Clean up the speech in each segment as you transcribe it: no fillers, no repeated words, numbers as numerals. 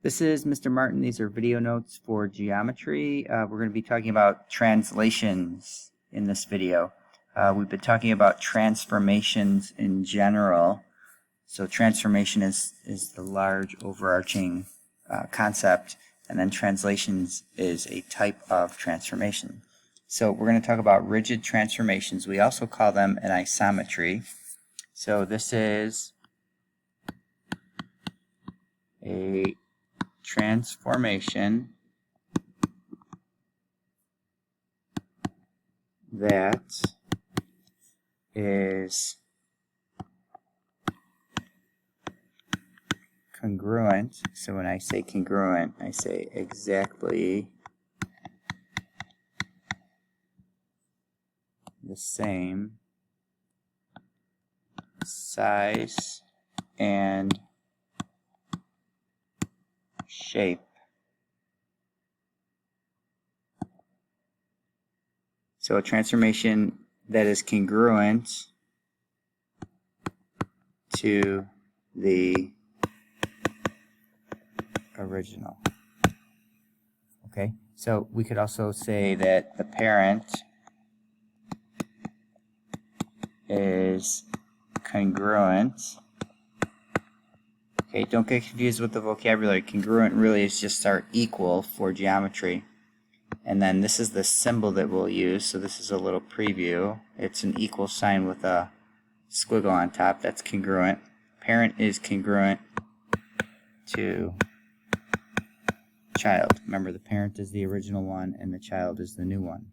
This is Mr. Martin. These are video notes for geometry. We're going to be talking about translations in this video. We've been talking about transformations in general. So transformation is the large overarching concept, and then translations is a type of transformation. So we're going to talk about rigid transformations. We also call them an isometry. So this is a transformation that is congruent. So when I say congruent, I say exactly the same size and shape. So a transformation that is congruent to the original. Okay, so we could also say that the parent is congruent. Okay, don't get confused with the vocabulary. Congruent really is just our equal for geometry. And then this is the symbol that we'll use. So this is a little preview. It's an equal sign with a squiggle on top. That's congruent. Parent is congruent to child. Remember, the parent is the original one and the child is the new one.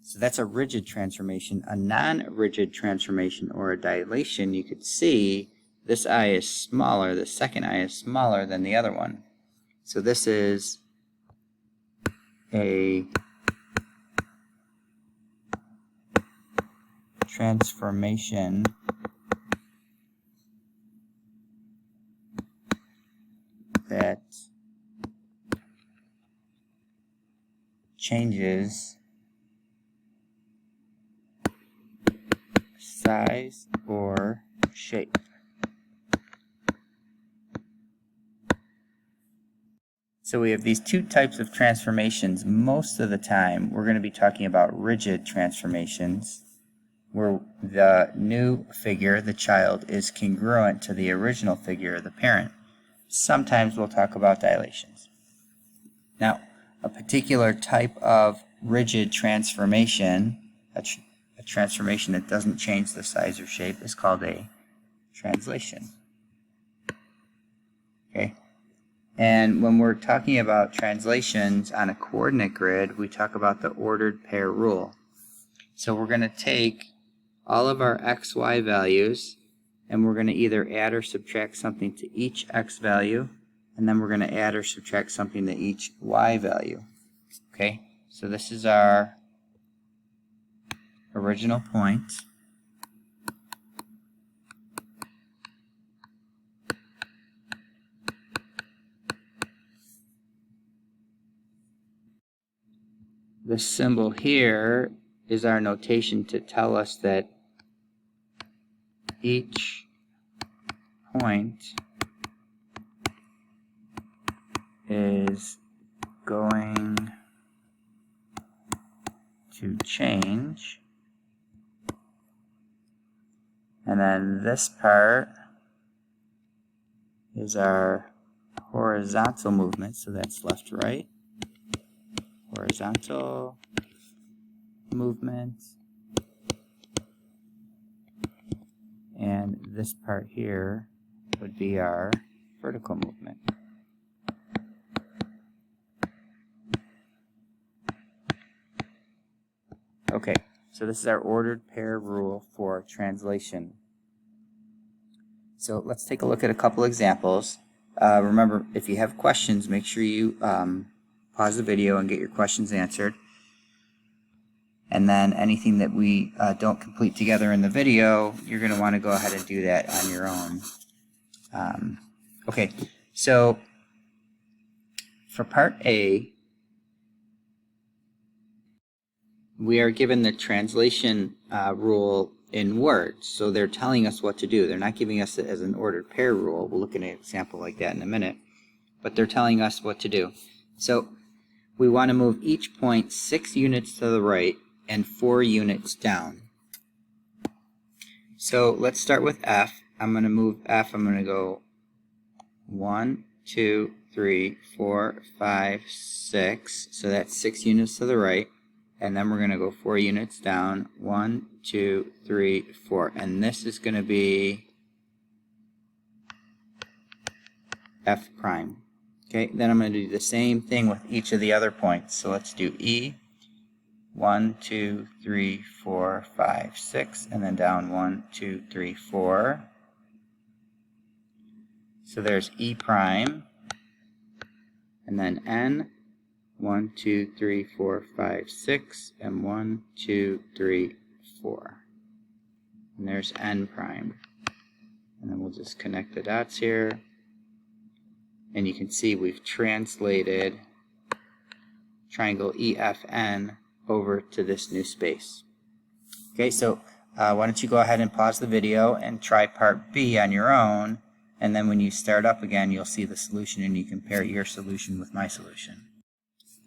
So that's a rigid transformation. A non-rigid transformation, or a dilation, you could see this eye is smaller, the second eye is smaller than the other one. So this is a transformation that changes size or shape. So we have these two types of transformations. Most of the time we're going to be talking about rigid transformations, where the new figure, the child, is congruent to the original figure, the parent. Sometimes we'll talk about dilations. Now, a particular type of rigid transformation, a transformation that doesn't change the size or shape, is called a translation. Okay? And when we're talking about translations on a coordinate grid, we talk about the ordered pair rule. So we're going to take all of our x, y values, and we're going to either add or subtract something to each x value, and then we're going to add or subtract something to each y value. Okay, so this is our original point. The symbol here is our notation to tell us that each point is going to change, and then this part is our horizontal movement, so that's left to right. Horizontal movement, and this part here would be our vertical movement. Okay, so this is our ordered pair rule for translation. So let's take a look at a couple examples. Remember, if you have questions, make sure you pause the video and get your questions answered. And then anything that we don't complete together in the video, you're going to want to go ahead and do that on your own. Okay, so for part A, we are given the translation rule in words. So they're telling us what to do. They're not giving us it as an ordered pair rule. We'll look at an example like that in a minute. but they're telling us what to do. So we want to move each point 6 units to the right and 4 units down. So let's start with F. I'm going to move F. I'm going to go 1, 2, 3, 4, 5, 6. So that's 6 units to the right. And then we're going to go 4 units down. 1, 2, 3, 4. And this is going to be F prime. Okay, then I'm going to do the same thing with each of the other points. So let's do E. 1, 2, 3, 4, 5, 6. And then down 1, 2, 3, 4. So there's E prime. And then N. 1, 2, 3, 4, 5, 6, and 1, 2, 3, 4. And there's N prime. And then we'll just connect the dots here. And you can see we've translated triangle EFN over to this new space. Okay, so why don't you go ahead and pause the video and try part B on your own, and then when you start up again you'll see the solution and you compare your solution with my solution.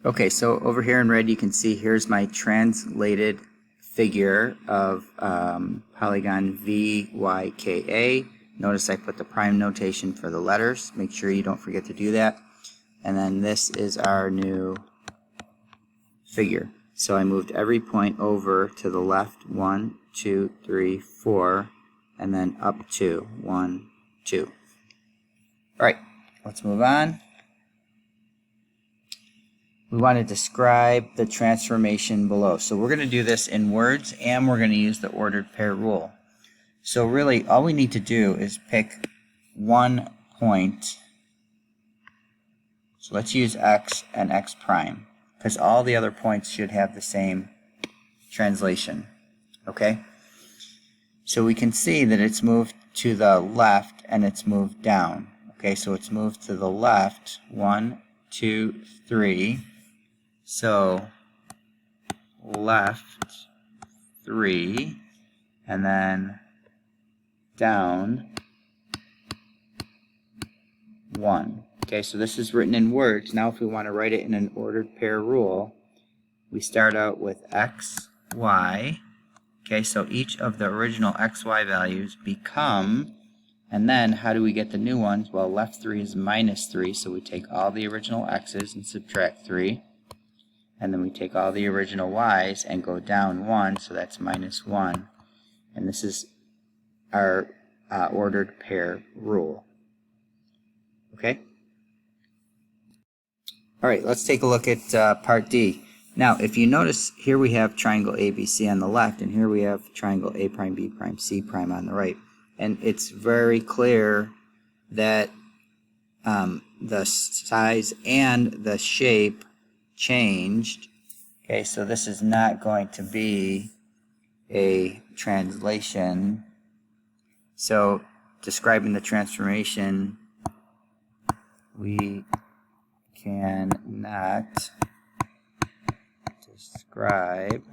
Okay, so over here in red you can see here's my translated figure of polygon VYKA. Notice I put the prime notation for the letters. Make sure you don't forget to do that. And then this is our new figure. So I moved every point over to the left 1, 2, 3, 4, and then up 2, 1, 2. Alright, let's move on. We want to describe the transformation below. So we're going to do this in words and we're going to use the ordered pair rule. So really all we need to do is pick one point. So let's use X and X prime because all the other points should have the same translation. Okay? So we can see that it's moved to the left and it's moved down. Okay, so it's moved to the left 1, 2, 3. So left 3 and then down 1. Okay, so this is written in words. Now if we want to write it in an ordered pair rule, we start out with X, Y. Okay, so each of the original X, Y values become, and then how do we get the new ones? Well, left 3 is minus 3, so we take all the original X's and subtract 3. And then we take all the original Y's and go down 1, so that's minus 1. And this is our ordered pair rule. Okay? Alright, let's take a look at part D. Now, if you notice, here we have triangle ABC on the left, and here we have triangle A prime, B prime, C prime on the right. And it's very clear that the size and the shape changed. Okay, so this is not going to be a translation. So describing the transformation, we cannot describe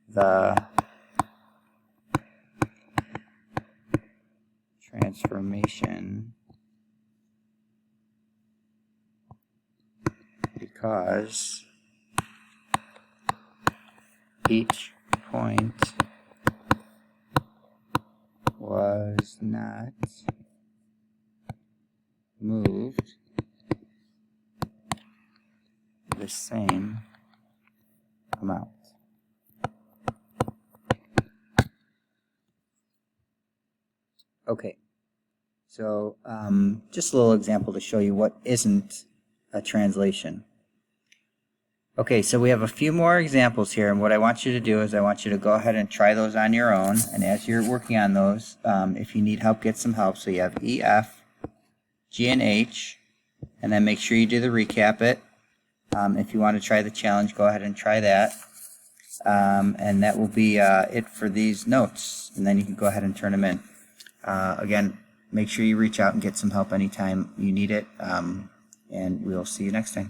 the transformation because each point was not moved the same amount. Okay, so just a little example to show you what isn't a translation. Okay, so we have a few more examples here, and what I want you to do is I want you to go ahead and try those on your own, and as you're working on those, if you need help, get some help. So you have E, F, G, and H, and then make sure you do the recap it. If you want to try the challenge, go ahead and try that. And that will be it for these notes, and then you can go ahead and turn them in. Again, make sure you reach out and get some help anytime you need it, and we'll see you next time.